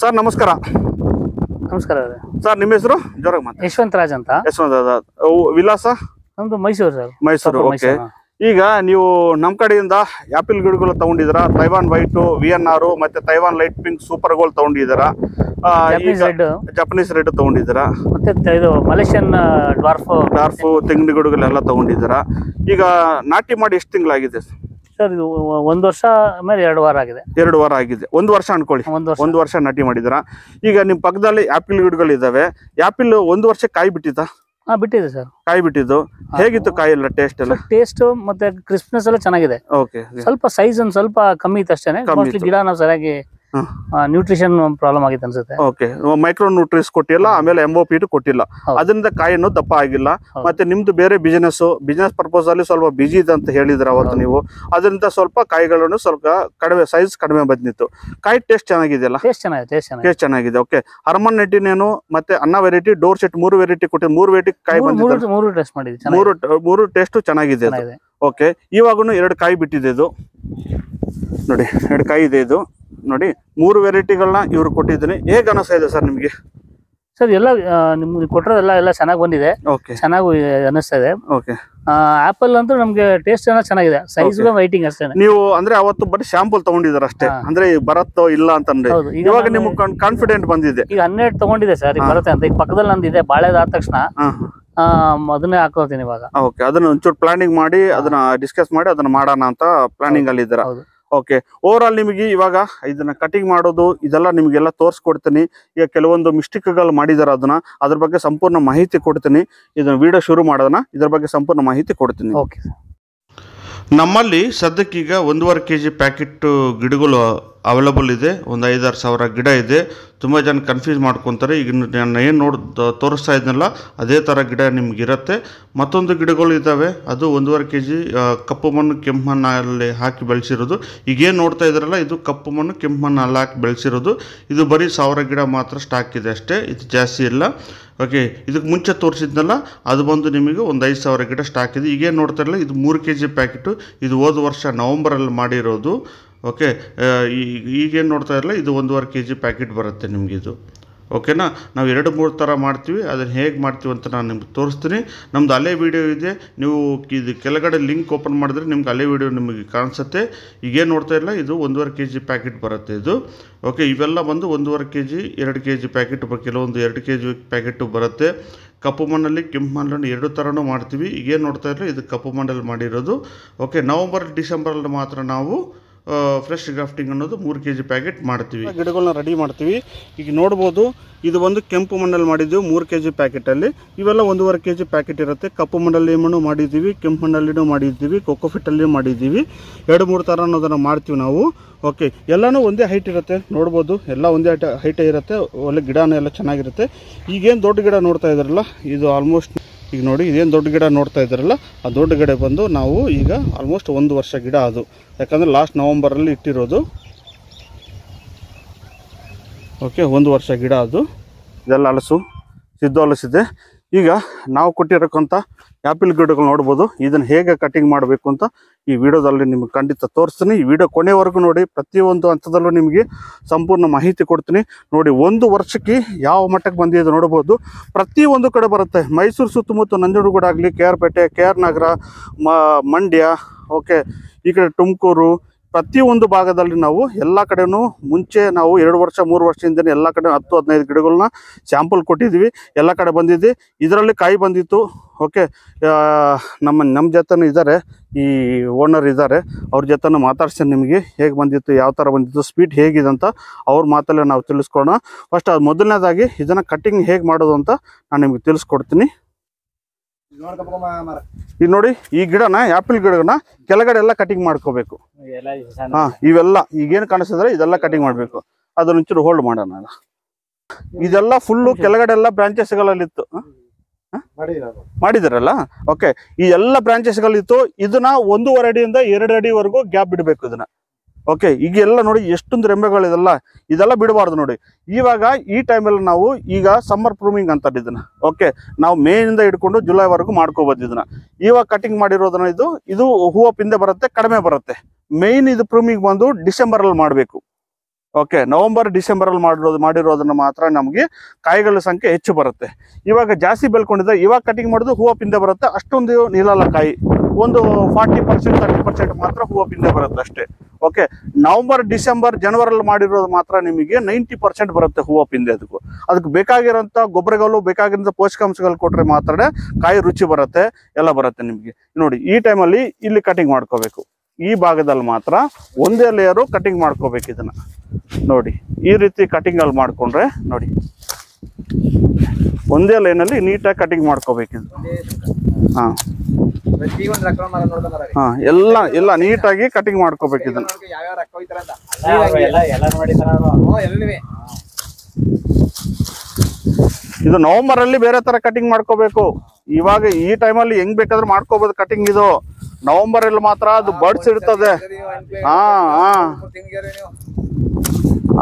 Sir ನಮಸ್ಕಾರ. ನಮಸ್ಕಾರ sir ನಿಮ್ಮ ಹೆಸರು ಜೋರಾಗಿ ಮಾತಾಡಿ. ಯಶವಂತ ರಾಜ್ ಅಂತ. ಯಶವಂತ ವಿಲಾಸ ನಮ್ದು ಮೈಸೂರು ಸರ್. ಮೈಸೂರು. ಓಕೆ, ಈಗ ನೀವು ನಮ್ಮ ಕಡೆಯಿಂದ ಆಪಲ್ ಗಿಡಗಳು ತಗೊಂಡಿದ್ದೀರಾ, ತೈವಾನ್ ವೈಟ್, VNR ಮತ್ತೆ Taiwan light pink super gold ತಗೊಂಡಿದ್ದೀರಾ, ಜಪನೀಸ್ ರೆಡ್ ತಗೊಂಡಿದ್ದೀರಾ, ಮತ್ತೆ ಇದು ಮಲೇಷಿಯನ್ ಡ್ವಾರ್ಫ್ ತೆಂಗಿನ ಗಿಡಗಳೆಲ್ಲ ತಗೊಂಡಿದ್ದೀರಾ. ಈಗ ನಾಟಿ ಮಾಡಿ ಎಷ್ಟು ತಿಂಗಳಾಗಿದೆ ಸರ್? ಇದು 1 ವರ್ಷ ಮೇಲೆ 2 ವಾರ ಆಗಿದೆ. 2 ವಾರ ಆಗಿದೆ. 1 ವರ್ಷ ಅನ್ಕೊಳ್ಳಿ, 1 ವರ್ಷ ನಾಟಿ ಮಾಡಿದಿರಾ. ಈಗ ನಿಮ್ ಪಕ್ಕದಲ್ಲಿ ಆಪಲ್ ಗಿಡಗಳು ಇದಾವೆ. ಆಪಲ್ 1 ವರ್ಷ ಕಾಯಿ ಬಿಟ್ಟಿದ್ದ? ಬಿಟ್ಟಿದೆ ಸರ್, ಕಾಯಿ ಬಿಟ್ಟಿದ್ದು. ಹೇಗಿತ್ತು ಕಾಯಿ ಎಲ್ಲ? ಟೇಸ್ಟ್ ಎಲ್ಲ? ಟೇಸ್ಟ್ ಮತ್ತೆ ಕ್ರಿಸ್ಪ್ನೆಸ್ ಎಲ್ಲ ಚೆನ್ನಾಗಿದೆ. ಓಕೆ, ಸ್ವಲ್ಪ ಸೈಜ್ ಒಂದು ಸ್ವಲ್ಪ ಕಮ್ಮಿ ಇತ್ತು ಅಷ್ಟೇನೆ. ಗಿಡ ನಾವು ಸರಿಯಾಗಿ ನ್ಯೂಟ್ರಿಷನ್ ಪ್ರಾಬ್ಲಮ್ ಆಗಿತ್ತು ಅನ್ಸುತ್ತೆ. ಓಕೆ, ಮೈಕ್ರೋ ನ್ಯೂಟ್ರಿಸ್ ಕೊಟ್ಟಿಲ್ಲ, ಆಮೇಲೆ MOP ಕೊಟ್ಟಿಲ್ಲ, ಅದರಿಂದ ಕಾಯಿಯನ್ನು ದಪ್ಪ ಆಗಿಲ್ಲ. ಮತ್ತೆ ನಿಮ್ದು ಬೇರೆ ಬಿಸಿನೆಸ್ ಪರ್ಪಸ್ ಅಲ್ಲಿ ಸ್ವಲ್ಪ ಬಿಜಿ ಇದೆ ಅಂತ ಹೇಳಿದ್ರೆ ಅವತ್ತು ನೀವು, ಅದರಿಂದ ಸ್ವಲ್ಪ ಕಾಯಿಗಳನ್ನು ಸ್ವಲ್ಪ ಕಡಿಮೆ ಸೈಜ್ ಕಡಿಮೆ ಬಂದಿತ್ತು. ಕಾಯಿ ಟೇಸ್ಟ್ ಚೆನ್ನಾಗಿದೆಯಲ್ಲ? ಟೇಸ್ಟ್ ಚೆನ್ನಾಗಿದೆ. ಓಕೆ, ಹರ್ಮನ್ 99 ಮತ್ತೆ ಅನ್ನ ವೆರೈಟಿ, ಡೋರ್ ಸೆಟ್ 3 ವೆರೈಟಿ ಕೊಟ್ಟಿದ್ದು. 3 ವೆರೈಟಿ ಕಾಯಿ ಬಂದಿದೆ. 3 ಟೇಸ್ಟ್ ಚೆನ್ನಾಗಿದೆ. ಓಕೆ, ಇವಾಗೂ 2 ಕಾಯಿ ಬಿಟ್ಟಿದೆ. ಇದು ನೋಡಿ, 2 ಕಾಯಿ ಇದೆ. ಇದು ನೋಡಿ, 3 ವೆರೈಟಿಗಳನ್ನ ಇವ್ರು ಕೊಟ್ಟಿದ್ದೀನಿ. ಹೇಗೆ ಅನಿಸ್ತಾ ಇದೆ ಸರ್ ನಿಮ್ಗೆ? ಸರ್ ಎಲ್ಲ ನಿಮ್ಗೆ ಕೊಟ್ಟಿರೋದೆಲ್ಲ ಚೆನ್ನಾಗಿ ಬಂದಿದೆ, ಚೆನ್ನಾಗಿ ಅನಿಸ್ತಾ ಇದೆ. ಓಕೆ, ಆಪಲ್ ಅಂತೂ ನಮ್ಗೆ ಟೇಸ್ಟ್ ಚೆನ್ನಾಗಿದೆ, ಸೈಜ್ ವೈಟಿಂಗ್ ಅಷ್ಟೇ. ನೀವು ಅಂದ್ರೆ ಅವತ್ತು ಬರೀ ಶಾಂಪಲ್ ತಗೊಂಡಿದಾರ ಅಷ್ಟೇ, ಅಂದ್ರೆ ಬರತ್ತೋ ಇಲ್ಲ ಅಂತಂದ್ರೆ ಇವಾಗ ನಿಮ್ಗೆ ಕಾನ್ಫಿಡೆಂಟ್ ಬಂದಿದೆ. ಈಗ 12 ತಗೊಂಡಿದೆ ಸರ್, ಈಗ ಬರುತ್ತೆ ಅಂತ. ಈಗ ಪಕ್ಕದಲ್ಲಿ ನಂದಿದೆ, ಬಾಳೆದಾದ ತಕ್ಷಣ ಅದನ್ನೇ ಹಾಕೋತೀನಿ ಇವಾಗ. ಓಕೆ, ಅದನ್ನ ಒಂಚೂರು ಪ್ಲಾನಿಂಗ್ ಮಾಡಿ ಅದನ್ನ ಡಿಸ್ಕಸ್ ಮಾಡಿ ಅದನ್ನ ಮಾಡೋಣ ಅಂತ ಪ್ಲಾನಿಂಗ್ ಅಲ್ಲಿ ಇದ್ದೀರಾ. ಓಕೆ, ಓವರ್ ಆಲ್ ನಿಮಗೆ ಇವಾಗ ಇದನ್ನ ಕಟಿಂಗ್ ಮಾಡೋದು ಇದೆಲ್ಲ ನಿಮಗೆಲ್ಲ ತೋರಿಸ್ಕೊಡ್ತೀನಿ. ಈಗ ಕೆಲವೊಂದು ಮಿಸ್ಟೇಕ್ಗಳು ಮಾಡಿದಾರೆ, ಅದನ್ನ ಅದ್ರ ಬಗ್ಗೆ ಸಂಪೂರ್ಣ ಮಾಹಿತಿ ಕೊಡ್ತೀನಿ. ಇದನ್ನ ವಿಡಿಯೋ ಶುರು ಮಾಡೋದನ್ನ ಇದ್ರ ಬಗ್ಗೆ ಸಂಪೂರ್ಣ ಮಾಹಿತಿ ಕೊಡ್ತೀನಿ. ಓಕೆ, ನಮ್ಮಲ್ಲಿ ಸದ್ಯಕ್ಕೀಗ 1.5 kg ಪ್ಯಾಕೆಟ್ ಗಿಡಗಳು ಅವೈಲಬಲ್ ಇದೆ. ಒಂದು 5-6 ಸಾವಿರ ಗಿಡ ಇದೆ. ತುಂಬ ಜನ ಕನ್ಫ್ಯೂಸ್ ಮಾಡ್ಕೊತಾರೆ. ಈಗ ನಾನು ಏನು ತೋರಿಸ್ತಾ ಇದ್ನಲ್ಲ ಅದೇ ಥರ ಗಿಡ ನಿಮಗಿರುತ್ತೆ. ಮತ್ತೊಂದು ಗಿಡಗಳು ಇದ್ದಾವೆ, ಅದು 1.5 kg ಕಪ್ಪು ಮಣ್ಣು ಕೆಂಪು ಮಣ್ಣಲ್ಲಿ ಹಾಕಿ ಬೆಳೆಸಿರೋದು. ಈಗೇನು ನೋಡ್ತಾ ಇದ್ದಾರಲ್ಲ, ಇದು ಕಪ್ಪು ಮಣ್ಣು ಕೆಂಪು ಮಣ್ಣು ಅಲ್ಲಿ ಹಾಕಿ ಬೆಳೆಸಿರೋದು. ಇದು ಬರೀ 1000 ಗಿಡ ಮಾತ್ರ ಸ್ಟಾಕ್ ಇದೆ ಅಷ್ಟೇ, ಇದು ಜಾಸ್ತಿ ಇಲ್ಲ. ಓಕೆ, ಇದಕ್ಕೆ ಮುಂಚೆ ತೋರಿಸಿದ್ನಲ್ಲ ಅದು ಬಂದು ನಿಮಗೆ ಒಂದು 5,000 ಗಿಡ ಸ್ಟಾಕ್ ಇದೆ. ಈಗೇನು ನೋಡ್ತಾ ಇರಲ್ಲ, ಇದು 3 kg ಪ್ಯಾಕೆಟು. ಇದು ಹೋದ ವರ್ಷ ನವಂಬರಲ್ಲಿ ಮಾಡಿರೋದು. ಓಕೆ, ಈಗೇನು ನೋಡ್ತಾ ಇರಲ್ಲ, ಇದು 1.5 kg ಪ್ಯಾಕೆಟ್ ಬರುತ್ತೆ ನಿಮಗಿದು. ಓಕೆನಾ, ನಾವು 2-3 ಥರ ಮಾಡ್ತೀವಿ. ಅದನ್ನು ಹೇಗೆ ಮಾಡ್ತೀವಿ ಅಂತ ನಾನು ನಿಮ್ಗೆ ತೋರಿಸ್ತೀನಿ. ನಮ್ಮದು ಹಳೆ ವೀಡಿಯೋ ಇದೆ, ನೀವು ಇದು ಕೆಳಗಡೆ ಲಿಂಕ್ ಓಪನ್ ಮಾಡಿದ್ರೆ ನಿಮ್ಗೆ ಹಳೆ ವೀಡಿಯೋ ನಿಮಗೆ ಕಾಣಿಸುತ್ತೆ. ಈಗೇನು ನೋಡ್ತಾ ಇಲ್ಲ, ಇದು 1.5 kg ಪ್ಯಾಕೆಟ್ ಬರುತ್ತೆ ಇದು. ಓಕೆ, ಇವೆಲ್ಲ ಬಂದು 1.5 kg 2 kg ಪ್ಯಾಕೆಟ್, ಕೆಲವೊಂದು 2 kg ಪ್ಯಾಕೆಟು ಬರುತ್ತೆ. ಕಪ್ಪು ಮಣ್ಣಲ್ಲಿ ಕೆಂಪು ಮಣ್ಣಲ್ಲಿ 2 ಥರನೂ ಮಾಡ್ತೀವಿ. ಈಗೇನು ನೋಡ್ತಾ ಇಲ್ಲ, ಇದು ಕಪ್ಪು ಮಣ್ಣಲ್ಲಿ ಮಾಡಿರೋದು. ಓಕೆ, ನವಂಬರ್ ಡಿಸೆಂಬರಲ್ಲಿ ಮಾತ್ರ ನಾವು ಫ್ರೆಶ್ ಗ್ರಾಫ್ಟಿಂಗ್ ಅನ್ನೋದು 3 kg ಪ್ಯಾಕೆಟ್ ಮಾಡ್ತೀವಿ. ಗಿಡಗಳನ್ನ ರೆಡಿ ಮಾಡ್ತೀವಿ. ಈಗ ನೋಡ್ಬೋದು, ಇದು ಒಂದು ಕೆಂಪು ಮಣ್ಣಲ್ಲಿ ಮಾಡಿದ್ದೀವಿ 3 kg ಪ್ಯಾಕೆಟಲ್ಲಿ. ಇವೆಲ್ಲ 1.5 kg ಪ್ಯಾಕೆಟ್ ಇರುತ್ತೆ. ಕಪ್ಪು ಮಣ್ಣಲ್ಲಿ ಮಾಡಿದ್ದೀವಿ, ಕೆಂಪು ಮಣ್ಣಲ್ಲಿನೂ ಮಾಡಿದ್ದೀವಿ, ಕೊಕೋಫಿಟ್ಟಲ್ಲಿ ಮಾಡಿದ್ದೀವಿ. 2-3 ಥರ ಅನ್ನೋದನ್ನು ಮಾಡ್ತೀವಿ ನಾವು. ಓಕೆ, ಎಲ್ಲನೂ ಒಂದೇ ಹೈಟ್ ಇರುತ್ತೆ. ನೋಡ್ಬೋದು, ಎಲ್ಲ ಒಂದೇ ಹೈಟೇ ಇರುತ್ತೆ. ಒಳ್ಳೆ ಗಿಡನೂ ಎಲ್ಲ ಚೆನ್ನಾಗಿರುತ್ತೆ. ಈಗೇನು ದೊಡ್ಡ ಗಿಡ ನೋಡ್ತಾ ಇದ್ದಾರಲ್ಲ, ಇದು ಆಲ್ಮೋಸ್ಟ್ ಈಗ ನೋಡಿ, ಇದೇನು ದೊಡ್ಡ ಗಿಡ ನೋಡ್ತಾ ಇದ್ದಾರಲ್ಲ, ಆ ದೊಡ್ಡ ಗಿಡ ಬಂದು ನಾವು ಈಗ ಆಲ್ಮೋಸ್ಟ್ 1 ವರ್ಷ ಗಿಡ ಅದು. ಯಾಕಂದರೆ ಲಾಸ್ಟ್ ನವಂಬರಲ್ಲಿ ಇಟ್ಟಿರೋದು. ಓಕೆ, 1 ವರ್ಷ ಗಿಡ ಅದು. ಇದೆಲ್ಲ ಹಲಸು, ಸಿದ್ದು ಹಲಸಿದೆ. ಈಗ ನಾವು ಕೊಟ್ಟಿರೋಕ್ಕಂಥ ಆ್ಯಪಲ್ ಗಿಡಗಳು ನೋಡ್ಬೋದು. ಇದನ್ನು ಹೇಗೆ ಕಟಿಂಗ್ ಮಾಡಬೇಕು ಅಂತ ಈ ವಿಡಿಯೋದಲ್ಲಿ ನಿಮಗೆ ಖಂಡಿತ ತೋರಿಸ್ತೀನಿ. ಈ ವಿಡಿಯೋ ಕೊನೆವರೆಗೂ ನೋಡಿ, ಪ್ರತಿಯೊಂದು ಹಂತದಲ್ಲೂ ನಿಮಗೆ ಸಂಪೂರ್ಣ ಮಾಹಿತಿ ಕೊಡ್ತೀನಿ. ನೋಡಿ, 1 ವರ್ಷಕ್ಕೆ ಯಾವ ಮಟ್ಟಕ್ಕೆ ಬಂದಿದೆ ನೋಡ್ಬೋದು. ಪ್ರತಿಯೊಂದು ಕಡೆ ಬರುತ್ತೆ. ಮೈಸೂರು ಸುತ್ತಮುತ್ತ ನಂಜನಗೂಡು ಆಗಲಿ, KR ಪೇಟೆ, KR ನಗರ, ಮಂಡ್ಯ, ಓಕೆ, ಈ ಕಡೆ ತುಮಕೂರು, ಪ್ರತಿಯೊಂದು ಭಾಗದಲ್ಲಿ ನಾವು ಎಲ್ಲ ಕಡೆನೂ ಮುಂಚೆ ನಾವು 2 ವರ್ಷ 3 ವರ್ಷದಿಂದನೇ ಎಲ್ಲ ಕಡೆ 10-15 ಗಿಡಗಳನ್ನ ಸ್ಯಾಂಪಲ್ ಕೊಟ್ಟಿದ್ವಿ. ಎಲ್ಲ ಕಡೆ ಬಂದಿದ್ದೆ. ಇದರಲ್ಲಿ ಕಾಯಿ ಬಂದಿತ್ತು. ಓಕೆ, ನಮ್ಮ ಜೊತೆನೂ ಇದ್ದಾರೆ, ಈ ಓನರ್ ಇದ್ದಾರೆ, ಅವ್ರ ಜೊತೆನೂ ಮಾತಾಡ್ತೀನಿ ನಿಮಗೆ ಹೇಗೆ ಬಂದಿತ್ತು, ಯಾವ ಥರ ಬಂದಿತ್ತು, ಸ್ಪೀಡ್ ಹೇಗಿದೆ ಅಂತ ಅವ್ರ ಮಾತಲ್ಲೇ ನಾವು ತಿಳಿಸ್ಕೊಡೋಣ. ಫಸ್ಟ್ ಅದು ಮೊದಲನೇದಾಗಿ ಇದನ್ನು ಕಟ್ಟಿಂಗ್ ಹೇಗೆ ಮಾಡೋದು ಅಂತ ನಾನು ನಿಮಗೆ ತಿಳಿಸ್ಕೊಡ್ತೀನಿ. ಈಗ ನೋಡಿ, ಈ ಗಿಡನ ಆ್ಯಪಲ್ ಗಿಡನ ಕೆಳಗಡೆ ಎಲ್ಲ ಕಟಿಂಗ್ ಮಾಡ್ಕೋಬೇಕು. ಇವೆಲ್ಲ ಈಗೇನು ಕಾಣಿಸಿದ್ರೆ ಇದೆಲ್ಲ ಕಟಿಂಗ್ ಮಾಡಬೇಕು. ಅದನ್ನ ಒಂಚೂರು ಹೋಲ್ಡ್ ಮಾಡೋಣ. ಇದೆಲ್ಲ ಫುಲ್ಲು ಕೆಳಗಡೆ ಎಲ್ಲ ಬ್ರಾಂಚಸ್ಗಳಲ್ಲಿತ್ತು, ಮಾಡಿದಾರಲ್ಲ. ಓಕೆ, ಈ ಎಲ್ಲ ಬ್ರಾಂಚಸ್ಗಳಿತ್ತು. ಇದನ್ನ 1.5 ಅಡಿಯಿಂದ 2 ಅಡಿವರೆಗೂ ಗ್ಯಾಪ್ ಬಿಡಬೇಕು ಇದನ್ನ. ಓಕೆ, ಈಗ ಎಲ್ಲ ನೋಡಿ ಎಷ್ಟೊಂದು ರೆಂಬೆಗಳು ಇದೆಲ್ಲ ಬಿಡಬಾರ್ದು ನೋಡಿ. ಇವಾಗ ಈ ಟೈಮಲ್ಲಿ ನಾವು ಈಗ ಸಮ್ಮರ್ ಪ್ರೂಮಿಂಗ್ ಅಂತ ಇದನ್ನ. ಓಕೆ, ನಾವು ಮೇನಿಂದ ಹಿಡ್ಕೊಂಡು ಜುಲೈವರೆಗೂ ಮಾಡ್ಕೋಬೋದು ಇದನ್ನ. ಇವಾಗ ಕಟಿಂಗ್ ಮಾಡಿರೋದನ್ನ ಇದು ಹೂವು ಪಿಂದೆ ಬರುತ್ತೆ, ಕಡಿಮೆ ಬರುತ್ತೆ. ಮೇನ್ ಇದು ಪ್ರೂಮಿಂಗ್ ಬಂದು ಡಿಸೆಂಬರಲ್ಲಿ ಮಾಡಬೇಕು. ಓಕೆ, ನವೆಂಬರ್ ಡಿಸೆಂಬರಲ್ಲಿ ಮಾಡಿರೋದನ್ನ ಮಾತ್ರ ನಮಗೆ ಕಾಯಿಗಳ ಸಂಖ್ಯೆ ಹೆಚ್ಚು ಬರುತ್ತೆ. ಇವಾಗ ಜಾಸ್ತಿ ಬೆಳ್ಕೊಂಡಿದೆ, ಇವಾಗ ಕಟಿಂಗ್ ಮಾಡೋದು ಹೂವು ಪಿಂದೆ ಬರುತ್ತೆ, ಅಷ್ಟೊಂದು ನಿಲ್ಲಲ್ಲ ಕಾಯಿ. ಒಂದು 40% 30% ಮಾತ್ರ ಹೂವು ಪಿಂದೆ ಬರುತ್ತೆ ಅಷ್ಟೇ. ಓಕೆ, ನವೆಂಬರ್ ಡಿಸೆಂಬರ್ ಜನವರಲ್ಲಿ ಮಾಡಿರೋದು ಮಾತ್ರ ನಿಮಗೆ 90% ಬರುತ್ತೆ ಹೂವು ಪಿಂದೆ. ಅದಕ್ಕೆ ಬೇಕಾಗಿರೋಂಥ ಗೊಬ್ಬರಗಳು, ಬೇಕಾಗಿರೋಂಥ ಪೋಷಕಾಂಶಗಳು ಕೊಟ್ಟರೆ ಮಾತ್ರ ಕಾಯಿ ರುಚಿ ಬರುತ್ತೆ, ಎಲ್ಲ ಬರುತ್ತೆ ನಿಮಗೆ. ನೋಡಿ, ಈ ಟೈಮಲ್ಲಿ ಇಲ್ಲಿ ಕಟಿಂಗ್ ಮಾಡ್ಕೋಬೇಕು. ಈ ಭಾಗದಲ್ಲಿ ಮಾತ್ರ ಒಂದೇ ಲೇಯರು ಕಟಿಂಗ್ ಮಾಡ್ಕೋಬೇಕು. ಇದನ್ನ ನೋಡಿ, ಈ ರೀತಿ ಕಟಿಂಗ್ ಅಲ್ಲಿ ಮಾಡ್ಕೊಂಡ್ರೆ ನೋಡಿ, ಒಂದೇ ಲೈನಲ್ಲಿ ನೀಟಾಗಿ ಕಟಿಂಗ್ ಮಾಡ್ಕೋಬೇಕು. ಇದು ಎಲ್ಲ ನೀಟಾಗಿ ಕಟಿಂಗ್ ಮಾಡ್ಕೋಬೇಕು. ಇದನ್ನ ಇದು ನವೆಂಬರ್ ಅಲ್ಲಿ ಬೇರೆ ತರ ಕಟಿಂಗ್ ಮಾಡ್ಕೋಬೇಕು. ಇವಾಗ ಈ ಟೈಮಲ್ಲಿ ಹೆಂಗ್ ಬೇಕಾದ್ರೂ ಮಾಡ್ಕೋಬಹುದು ಕಟಿಂಗ್. ಇದು ನವೆಂಬರ್ ಅಲ್ಲಿ ಮಾತ್ರ ಅದು ಬಡ್ಸ್ ಇರ್ತದೆ.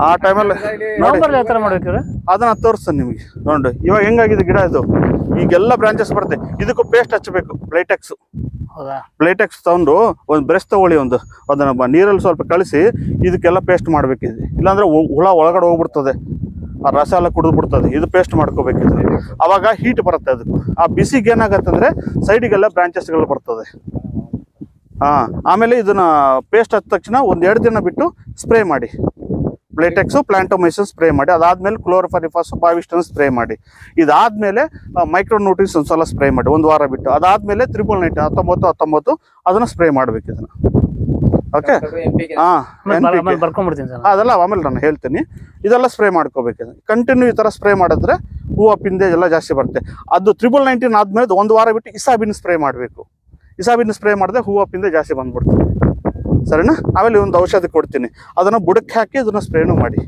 ಆ ಟೈಮಲ್ಲಿ ಅದನ್ನ ತೋರಿಸ್ತಾನೆ ನಿಮಗೆ. ನೋಡಿ, ಇವಾಗ ಹೆಂಗಾಗಿದೆ ಗಿಡ. ಇದು ಈಗೆಲ್ಲ ಬ್ರಾಂಚಸ್ ಬರುತ್ತೆ. ಇದಕ್ಕೂ ಪೇಸ್ಟ್ ಹಚ್ಚಬೇಕು, ಬ್ಲೈಟೆಕ್ಸ್ ತಗೊಂಡು ಒಂದು ಬ್ರಷ್ ತಗೊಳ್ಳಿ, ಅದನ್ನ ನೀರಲ್ಲಿ ಸ್ವಲ್ಪ ಕಳಿಸಿ ಇದಕ್ಕೆಲ್ಲ ಪೇಸ್ಟ್ ಮಾಡ್ಬೇಕಿದೆ. ಇಲ್ಲಾಂದ್ರೆ ಹುಳ ಒಳಗಡೆ ಹೋಗ್ಬಿಡ್ತದೆ, ಆ ರಸ ಎಲ್ಲ ಕುಡಿದು ಬಿಡ್ತದೆ. ಇದು ಪೇಸ್ಟ್ ಮಾಡ್ಕೋಬೇಕಿದೆ. ಅವಾಗ ಹೀಟ್ ಬರುತ್ತೆ. ಅದಕ್ಕೆ ಆ ಬಿಸಿಗೆ ಏನಾಗತ್ತಂದ್ರೆ ಸೈಡಿಗೆಲ್ಲ ಬ್ರಾಂಚಸ್ಗಳು ಬರ್ತದೆ. ಆಮೇಲೆ ಇದನ್ನ ಪೇಸ್ಟ್ ಹಚ್ಚ ತಕ್ಷಣ 1-2 ದಿನ ಬಿಟ್ಟು ಸ್ಪ್ರೇ ಮಾಡಿ. ಬ್ಲೈಟೆಕ್ಸು, ಪ್ಲಾಂಟೋಮೈಸಿನ್ ಸ್ಪ್ರೇ ಮಾಡಿ. ಅದಾದ್ಮೇಲೆ ಕ್ಲೋರೋಫರಿಫಾಸ್, ಬಾವಿಸ್ಟನ್ ಸ್ಪ್ರೇ ಮಾಡಿ. ಇದಾದ್ಮೇಲೆ ಮೈಕ್ರೋನ್ಯೂಟ್ರಿಯನ್ಸ್ ಒಂದ್ಸಲ ಸ್ಪ್ರೇ ಮಾಡಿ 1 ವಾರ ಬಿಟ್ಟು. ಅದಾದ್ಮೇಲೆ 1919 ಅದನ್ನ ಸ್ಪ್ರೇ ಮಾಡ್ಬೇಕು ಇದನ್ನ. ಓಕೆ, ಅದೆಲ್ಲ ಆಮೇಲೆ ನಾನು ಹೇಳ್ತೀನಿ. ಇದೆಲ್ಲ ಸ್ಪ್ರೇ ಮಾಡ್ಕೋಬೇಕು. ಕಂಟಿನ್ಯೂ ಈ ತರ ಸ್ಪ್ರೇ ಮಾಡಿದ್ರೆ ಹೂವು ಪಿಂದೆ ಎಲ್ಲ ಜಾಸ್ತಿ ಬರುತ್ತೆ. ಅದು 1919 ಆದ್ಮೇಲೆ 1 ವಾರ ಬಿಟ್ಟು ಇಸಾಬಿನ್ ಸ್ಪ್ರೇ ಮಾಡಬೇಕು. ಇಸಾಬಿನ್ ಸ್ಪ್ರೇ ಮಾಡಿದ್ರೆ ಹೂವು ಪಿಂದೆ ಜಾಸ್ತಿ ಬಂದ್ಬಿಡ್ತದೆ. ಸರಿನಾ? ಆಮೇಲೆ ಒಂದು ಔಷಧಿ ಕೊಡ್ತೀನಿ, ಅದನ್ನ ಬುಡಕ್ಕೆ ಹಾಕಿ ಅದನ್ನ ಸ್ಪ್ರೇನು ಮಾಡಿ.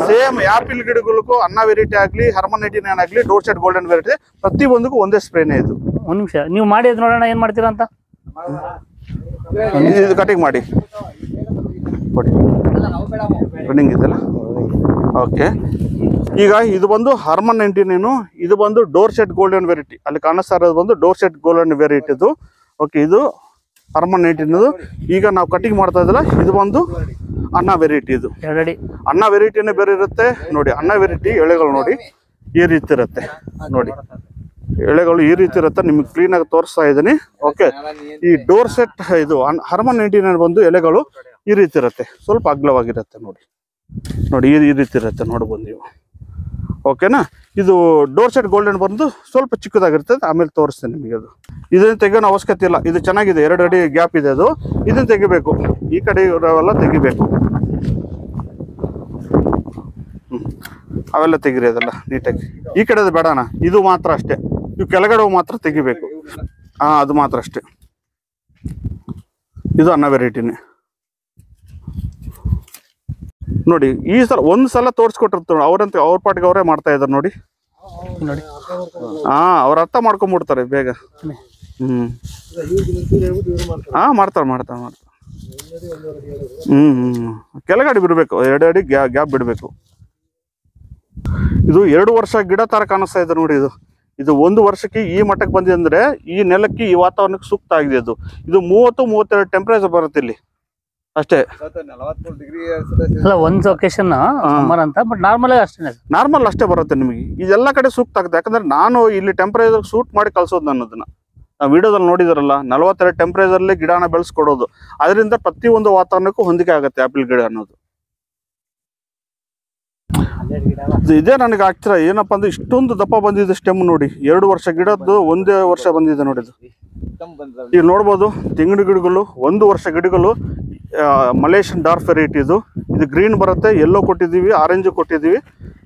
ಸೇಮ್ ಆಪಿಲ್ ಗಿಡಗಳಿಗೂ ಅನ್ನ ವೆರೈಟಿ ಆಗಲಿ, ಹರ್ಮನ್ 89 ಆಗಲಿ, ಡೋರ್ಸೆಟ್ ಗೋಲ್ಡನ್ ವೆರೈಟಿ, ಪ್ರತಿಯೊಂದಕ್ಕೂ ಒಂದೇ ಸ್ಪ್ರೇನೇ ಇದು. ಒಂದ್ ನಿಮಿಷ ನೀವು ಮಾಡಿ ನೋಡೋಣ ಏನ್ ಮಾಡ್ತೀರಾ ಅಂತ. ಇದು ಕಟಿಂಗ್ ಮಾಡಿ ಕೊಡಿ, ರನ್ನಿಂಗ್ ಇದೆಲ್ಲ. ಓಕೆ, ಈಗ ಇದು ಬಂದು ಹರ್ಮನ್ 99, ಇದು ಬಂದು ಡೋರ್ಸೆಟ್ ಗೋಲ್ಡನ್ ವೆರೈಟಿ. ಅಲ್ಲಿ ಕಾಣಿಸ್ತಾ ಇರೋದು ಬಂದು ಡೋರ್ಸೆಟ್ ಗೋಲ್ಡನ್ ವೆರೈಟಿದು. ಓಕೆ, ಇದು ಹರ್ಮನ್ 99. ಈಗ ನಾವು ಕಟಿಂಗ್ ಮಾಡ್ತಾ ಇದ್ದಲ್ಲ, ಇದು ಬಂದು ಅನ್ನ ವೆರೈಟಿ. ಇದು ಅನ್ನ ವೆರೈಟಿನೇ ಬೇರೆ ಇರುತ್ತೆ. ನೋಡಿ, ಅನ್ನ ವೆರೈಟಿ ಎಳೆಗಳು ನೋಡಿ ಈ ರೀತಿ ಇರುತ್ತೆ. ನೋಡಿ, ಎಳೆಗಳು ಈ ರೀತಿ ಇರುತ್ತೆ. ನಿಮ್ಗೆ ಕ್ಲೀನ್ ಆಗಿ ತೋರಿಸ್ತಾ ಇದ್ದೀನಿ. ಓಕೆ, ಈ ಡೋರ್ಸೆಟ್ ಇದು ಹರ್ಮನ್ 99 ಬಂದು ಎಲೆಗಳು ಈ ರೀತಿ ಇರುತ್ತೆ, ಸ್ವಲ್ಪ ಅಗ್ಲವಾಗಿರುತ್ತೆ. ನೋಡಿ ಈ ರೀತಿ ಇರುತ್ತೆ, ನೋಡ್ಬೋದು ನೀವು. ಓಕೆನಾ? ಇದು ಡೋರ್ಸೆಟ್ ಗೋಲ್ಡನ್ ಬಂದು ಸ್ವಲ್ಪ ಚಿಕ್ಕದಾಗಿರ್ತದೆ. ಆಮೇಲೆ ತೋರಿಸ್ತೇನೆ ನಿಮಗೆ. ಅದು ಇದನ್ನ ತೆಗೆಯೋ ಅವಶ್ಯಕತೆ ಇಲ್ಲ. ಇದು ಚೆನ್ನಾಗಿದೆ, 2 ಅಡಿ ಗ್ಯಾಪ್ ಇದೆ. ಅದು ಇದನ್ನ ತೆಗಿಬೇಕು, ಈ ಕಡೆ ಇರೋವೆಲ್ಲ ತೆಗಿಬೇಕು. ಅವೆಲ್ಲ ತೆಗಿರಿ, ಅದೆಲ್ಲ ನೀಟಾಗಿ. ಈ ಕಡೆ ಬೇಡಣ, ಇದು ಮಾತ್ರ ಅಷ್ಟೇ. ಇವು ಕೆಳಗಡೆ ಮಾತ್ರ ತೆಗಿಬೇಕು. ಅದು ಮಾತ್ರ ಅಷ್ಟೇ. ಇದು ಅನ್ನ ವೆರೈಟಿನೇ. ನೋಡಿ, ಈ ಸಲ ಒಂದ್ಸಲ ತೋರಿಸ್ಕೊಟ್ಟಿರ್ತಾರೆ ಅವ್ರ ಪಾಟಿಗೆ ಅವರೇ ಮಾಡ್ತಾ ಇದಾರೆ. ನೋಡಿ, ಅವ್ರ ಅರ್ಥ ಮಾಡ್ಕೊಂಡ್ಬಿಡ್ತಾರೆ ಬೇಗ. ಮಾಡ್ತಾರೆ. ಕೆಳಗಡೆ ಬಿಡ್ಬೇಕು, 2 ಅಡಿ ಗ್ಯಾಪ್ ಬಿಡ್ಬೇಕು. ಇದು 2 ವರ್ಷ ಗಿಡ ತರ ಕಾಣಿಸ್ತಾ ಇದೆ ನೋಡಿ. ಇದು 1 ವರ್ಷಕ್ಕೆ ಈ ಮಟ್ಟಕ್ಕೆ ಬಂದಿದೆ ಅಂದ್ರೆ ಈ ನೆಲಕ್ಕೆ, ಈ ವಾತಾವರಣಕ್ಕೆ ಸೂಕ್ತ ಆಗಿದೆ. ಇದು 30-32 ಟೆಂಪರೇಚರ್ ಬರುತ್ತೆ ಇಲ್ಲಿ ಅಷ್ಟೇ. ಒಂದು ಲೊಕೇಶನ್ ಅಂತ, ಬಟ್ ನಾರ್ಮಲ್ ಅಷ್ಟೇ ಬರುತ್ತೆ ನಿಮಗೆ. ಇದೆಲ್ಲ ಕಡೆ ಸೂಕ್ತ ಆಗುತ್ತೆ. ಯಾಕಂದ್ರೆ ನಾನು ಇಲ್ಲಿ ಟೆಂಪರೇಚರ್ ಸೂಟ್ ಮಾಡಿ ಕಳ್ಸೋದು ಅನ್ನೋದನ್ನ ನಾವು ವಿಡಿಯೋದಲ್ಲಿ ನೋಡಿದಾರಲ್ಲ. 42 ಟೆಂಪರೇಚರ್ಲಿ ಗಿಡನ ಬೆಳೆಸ್ಕೊಡೋದು. ಅದರಿಂದ ಪ್ರತಿಯೊಂದು ವಾತಾವರಣಕ್ಕೂ ಹೊಂದಿಕೆ ಆಗುತ್ತೆ ಆಪಿಲ್ ಗಿಡ ಅನ್ನೋದು. ಇದೇ ನನಗೆ ಆಗ್ತಿರ ಏನಪ್ಪಾ ಅಂದ್ರೆ ಇಷ್ಟೊಂದು ದಪ್ಪ ಬಂದಿದೆ ಸ್ಟೆಮ್. ನೋಡಿ, 2 ವರ್ಷ ಗಿಡದ್ದು 1 ವರ್ಷ ಬಂದಿದೆ ನೋಡಿ. ಈಗ ನೋಡ್ಬೋದು ತೆಂಗಿನ ಗಿಡಗಳು 1 ವರ್ಷ ಗಿಡಗಳು. ಮಲೇಷಿಯನ್ ಡಾರ್ಕ್ ವೆರೈಟಿ ಇದು ಗ್ರೀನ್ ಬರುತ್ತೆ, ಯೆಲ್ಲೋ ಕೊಟ್ಟಿದ್ದೀವಿ, ಆರೆಂಜ್ ಕೊಟ್ಟಿದ್ದೀವಿ.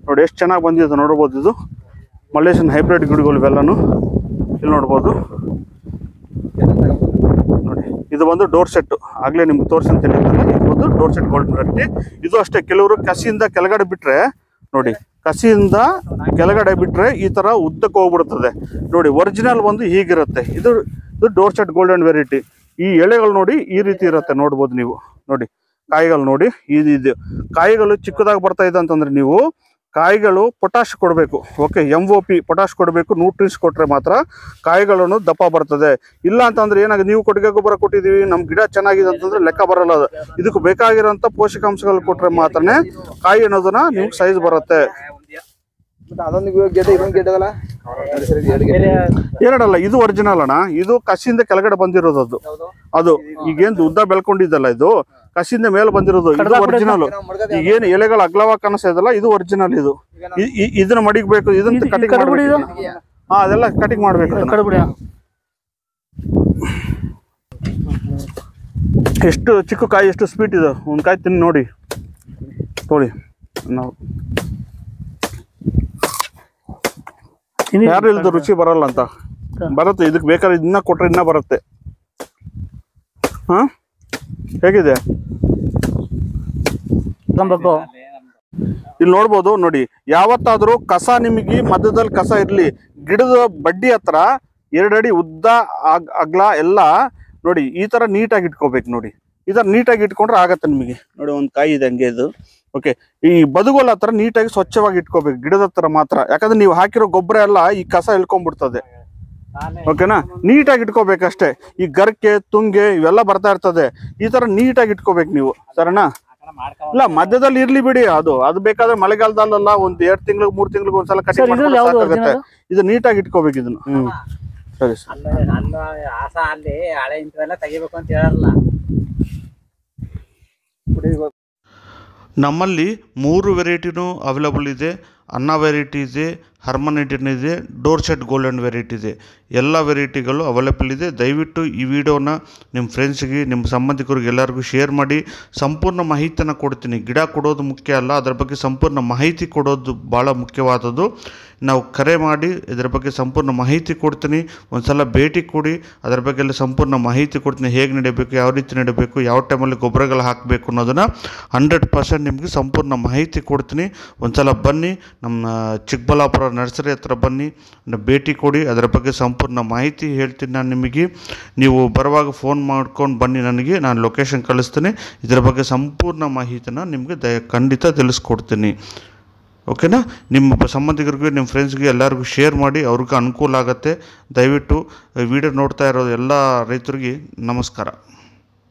ನೋಡಿ ಎಷ್ಟು ಚೆನ್ನಾಗಿ ಬಂದಿದೆ ನೋಡ್ಬೋದು. ಇದು ಮಲೇಷಿಯನ್ ಹೈಬ್ರಿಡ್ ಗಿಡಗಳು ಇವೆಲ್ಲನು ಇಲ್ಲಿ ನೋಡ್ಬೋದು. ನೋಡಿ, ಇದು ಬಂದು ಡೋರ್ಸೆಟ್. ಆಗ್ಲೇ ನಿಮ್ಗೆ ತೋರಿಸಂತೇಳಿ ಇದು ಬಂದು ಡೋರ್ಸೆಟ್ ಗೋಲ್ಡನ್ ವೆರೈಟಿ. ಇದು ಅಷ್ಟೇ, ಕೆಲವರು ಕಸಿಯಿಂದ ಕೆಳಗಡೆ ಬಿಟ್ರೆ ನೋಡಿ, ಕಸಿಯಿಂದ ಕೆಳಗಡೆ ಬಿಟ್ರೆ ಈ ತರ ಉದ್ದಕ್ಕೆ ಹೋಗ್ಬಿಡ್ತದೆ. ನೋಡಿ, ಒರಿಜಿನಲ್ ಬಂದು ಹೀಗಿರುತ್ತೆ. ಇದು ಡೋರ್ಸೆಟ್ ಗೋಲ್ಡನ್ ವೆರೈಟಿ. ಈ ಎಳೆಗಳು ನೋಡಿ ಈ ರೀತಿ ಇರುತ್ತೆ, ನೋಡ್ಬೋದು ನೀವು. ನೋಡಿ ಕಾಯಿಗಳು ನೋಡಿ, ಇದು ಕಾಯಿಗಳು ಚಿಕ್ಕದಾಗಿ ಬರ್ತಾ ಇದೆ ಅಂತಂದ್ರೆ ನೀವು ಕಾಯಿಗಳು ಪೊಟ್ಯಾಶ್ ಕೊಡಬೇಕು. ಓಕೆ, MOP ಪೊಟ್ಯಾಶ್ ಕೊಡಬೇಕು. ನ್ಯೂಟ್ರಿನ್ಸ್ ಕೊಟ್ಟರೆ ಮಾತ್ರ ಕಾಯಿಗಳನ್ನು ದಪ್ಪ ಬರ್ತದೆ. ಇಲ್ಲ ಅಂತಂದ್ರೆ ಏನಾಗುತ್ತೆ, ನೀವು ಕೊಟ್ಟಿಗೆ ಗೊಬ್ಬರ ಕೊಟ್ಟಿದ್ದೀವಿ, ನಮ್ಮ ಗಿಡ ಚೆನ್ನಾಗಿದೆ ಅಂತಂದ್ರೆ ಲೆಕ್ಕ ಬರಲ್ಲ ಅದು. ಇದಕ್ಕೆ ಬೇಕಾಗಿರೋಂಥ ಪೋಷಕಾಂಶಗಳು ಕೊಟ್ಟರೆ ಮಾತ್ರನೇ ಕಾಯಿ ಅನ್ನೋದನ್ನ ನಿಮ್ಗೆ ಸೈಜ್ ಬರುತ್ತೆ. ಎರಡಲ್ಲ, ಇದು ಒರಿಜಿನಲ್ ಅಣ್ಣ. ಇದು ಕಸಿಯಿಂದ ಕೆಳಗಡೆ ಬಂದಿರೋದು ಅದು ಈಗೇನು ಉದ್ದ ಬೆಳ್ಕೊಂಡಿದ್ದಲ್ಲ, ಇದು ಕಸಿಯಿಂದ ಮೇಲೆ ಬಂದಿರೋದು. ಇದು ಒರಿಜಿನಲ್. ಈಗೇನು ಎಲೆಗಳು ಅಗ್ಲವಾಗಿ ಕಾಣಿಸ್ತಾ ಇದು ಒರಿಜಿನಲ್. ಇದನ್ನ ಮಡಿಗ್ಬೇಕು, ಇದನ್ನ ಕಟಿಂಗ್ ಮಾಡಬೇಕು. ಅದೆಲ್ಲ ಕಟಿಂಗ್ ಮಾಡ್ಬೇಕು. ಎಷ್ಟು ಚಿಕ್ಕ ಕಾಯಿ, ಎಷ್ಟು ಸ್ವೀಟ್ ಇದೆ. ಒಂದು ಕಾಯಿ ತಿನ್ನಿ ನೋಡಿ, ತೊಳಿ. ನಾವು ಯಾರು ಇಲ್ದು ರುಚಿ ಬರಲ್ಲ ಅಂತ ಬರುತ್ತೆ. ಇದಕ್ಕೆ ಬೇಕಾದ್ರೆ ಇನ್ನ ಕೊಟ್ರೆ ಇನ್ನ ಬರುತ್ತೆ. ಹೇಗಿದೆ ಇಲ್ಲಿ ನೋಡ್ಬೋದು ನೋಡಿ. ಯಾವತ್ತಾದ್ರೂ ಕಸ ನಿಮಗೆ ಮಧ್ಯದಲ್ಲಿ ಕಸ ಇರ್ಲಿ, ಗಿಡದ ಬಡ್ಡಿ ಹತ್ರ 2 ಅಡಿ ಉದ್ದ ಅಗ್ಲ ಎಲ್ಲ ನೋಡಿ ಈ ತರ ನೀಟಾಗಿ ಇಟ್ಕೋಬೇಕು. ನೋಡಿ ಈ ತರ ನೀಟಾಗಿ ಇಟ್ಕೊಂಡ್ರೆ ಆಗತ್ತೆ ನಿಮಗೆ. ನೋಡಿ ಒಂದು ಕಾಯಿ ಇದೆ ಹಂಗೆ ಇದು. ಓಕೆ, ಈ ಬದುಗೋಲ ಹತ್ರ ನೀಟಾಗಿ ಸ್ವಚ್ಛವಾಗಿ ಇಟ್ಕೋಬೇಕು ಗಿಡದ ಹತ್ರ ಮಾತ್ರ. ಯಾಕಂದ್ರೆ ನೀವು ಹಾಕಿರೋ ಗೊಬ್ಬರ ಎಲ್ಲ ಈ ಕಸ ಇಳ್ಕೊಂಡ್ಬಿಡ್ತದೆ. ಓಕೆನಾ, ನೀಟಾಗಿ ಇಟ್ಕೋಬೇಕಷ್ಟೇ. ಈ ಗರ್ಕೆ ತುಂಗೆ ಇವೆಲ್ಲ ಬರ್ತಾ ಇರ್ತದೆ. ಈ ತರ ನೀಟಾಗಿ ಇಟ್ಕೋಬೇಕು ನೀವು, ಸರಿನಾ? ಇಲ್ಲ, ಮಧ್ಯದಲ್ಲಿ ಇರ್ಲಿ ಬಿಡಿ. ಅದು ಬೇಕಾದ್ರೆ ಮಳೆಗಾಲದಲ್ಲ ಒಂದು 2 ತಿಂಗಳು 3 ತಿಂಗಳಿಗೆ ಒಂದ್ಸಲ ಕಟಿಂಗ್ ಮಾಡ್ಕೊಂಡು ಸಾಕಾಗುತ್ತೆ. ಇದು ನೀಟಾಗಿ ಇಟ್ಕೋಬೇಕು ಇದನ್ನು. ಸರಿ ಸರ್. ನಮ್ಮಲ್ಲಿ 3 ವೆರೈಟಿನೂ ಅವೈಲಬಲ್ ಇದೆ. ಅನ್ನ ವೆರೈಟಿ ಇದೆ, ಹರ್ಮನೇಟಿನ್ ಇದೆ, ಡೋರ್ಸೆಟ್ ಗೋಲ್ಡನ್ ವೆರೈಟಿ ಇದೆ. ಎಲ್ಲ ವೆರೈಟಿಗಳು ಅವೈಲೇಬಲ್ ಇದೆ. ದಯವಿಟ್ಟು ಈ ವಿಡಿಯೋನ ನಿಮ್ಮ ಫ್ರೆಂಡ್ಸ್ಗೆ, ನಿಮ್ಮ ಸಂಬಂಧಿಕರಿಗೆ ಎಲ್ಲರಿಗೂ ಶೇರ್ ಮಾಡಿ. ಸಂಪೂರ್ಣ ಮಾಹಿತಿಯನ್ನು ಕೊಡ್ತೀನಿ. ಗಿಡ ಕೊಡೋದು ಮುಖ್ಯ ಅಲ್ಲ, ಅದರ ಬಗ್ಗೆ ಸಂಪೂರ್ಣ ಮಾಹಿತಿ ಕೊಡೋದು ಭಾಳ ಮುಖ್ಯವಾದದ್ದು. ನಾವು ಕರೆ ಮಾಡಿ ಇದರ ಬಗ್ಗೆ ಸಂಪೂರ್ಣ ಮಾಹಿತಿ ಕೊಡ್ತೀನಿ. ಒಂದು ಸಲ ಭೇಟಿ ಕೊಡಿ, ಅದರ ಬಗ್ಗೆ ಎಲ್ಲ ಸಂಪೂರ್ಣ ಮಾಹಿತಿ ಕೊಡ್ತೀನಿ. ಹೇಗೆ ನೆಡಬೇಕು, ಯಾವ ರೀತಿ ನೆಡಬೇಕು, ಯಾವ ಟೈಮಲ್ಲಿ ಗೊಬ್ಬರಗಳು ಹಾಕಬೇಕು ಅನ್ನೋದನ್ನು 100% ನಿಮಗೆ ಸಂಪೂರ್ಣ ಮಾಹಿತಿ ಕೊಡ್ತೀನಿ. ಒಂದು ಸಲ ಬನ್ನಿ, ನಮ್ಮ ಚಿಕ್ಕಬಳ್ಳಾಪುರ ನರ್ಸರಿ ಹತ್ರ ಬನ್ನಿ, ಭೇಟಿ ಕೊಡಿ. ಅದರ ಬಗ್ಗೆ ಸಂಪೂರ್ಣ ಮಾಹಿತಿ ಹೇಳ್ತೀನಿ ನಾನು ನಿಮಗೆ. ನೀವು ಬರುವಾಗ ಫೋನ್ ಮಾಡ್ಕೊಂಡು ಬನ್ನಿ, ನಾನು ಲೊಕೇಶನ್ ಕಳಿಸ್ತೀನಿ. ಇದರ ಬಗ್ಗೆ ಸಂಪೂರ್ಣ ಮಾಹಿತಿನ ನಿಮಗೆ ಖಂಡಿತ ತಿಳಿಸ್ಕೊಡ್ತೀನಿ. ಓಕೆನಾ? ನಿಮ್ಮ ಸಂಬಂಧಿಕರಿಗೂ, ನಿಮ್ಮ ಫ್ರೆಂಡ್ಸ್ಗೆ ಎಲ್ಲರಿಗೂ ಶೇರ್ ಮಾಡಿ, ಅವ್ರಿಗೆ ಅನುಕೂಲ ಆಗುತ್ತೆ. ದಯವಿಟ್ಟು ವಿಡಿಯೋ ನೋಡ್ತಾ ಇರೋ ಎಲ್ಲ ರೈತರಿಗೆ ನಮಸ್ಕಾರ.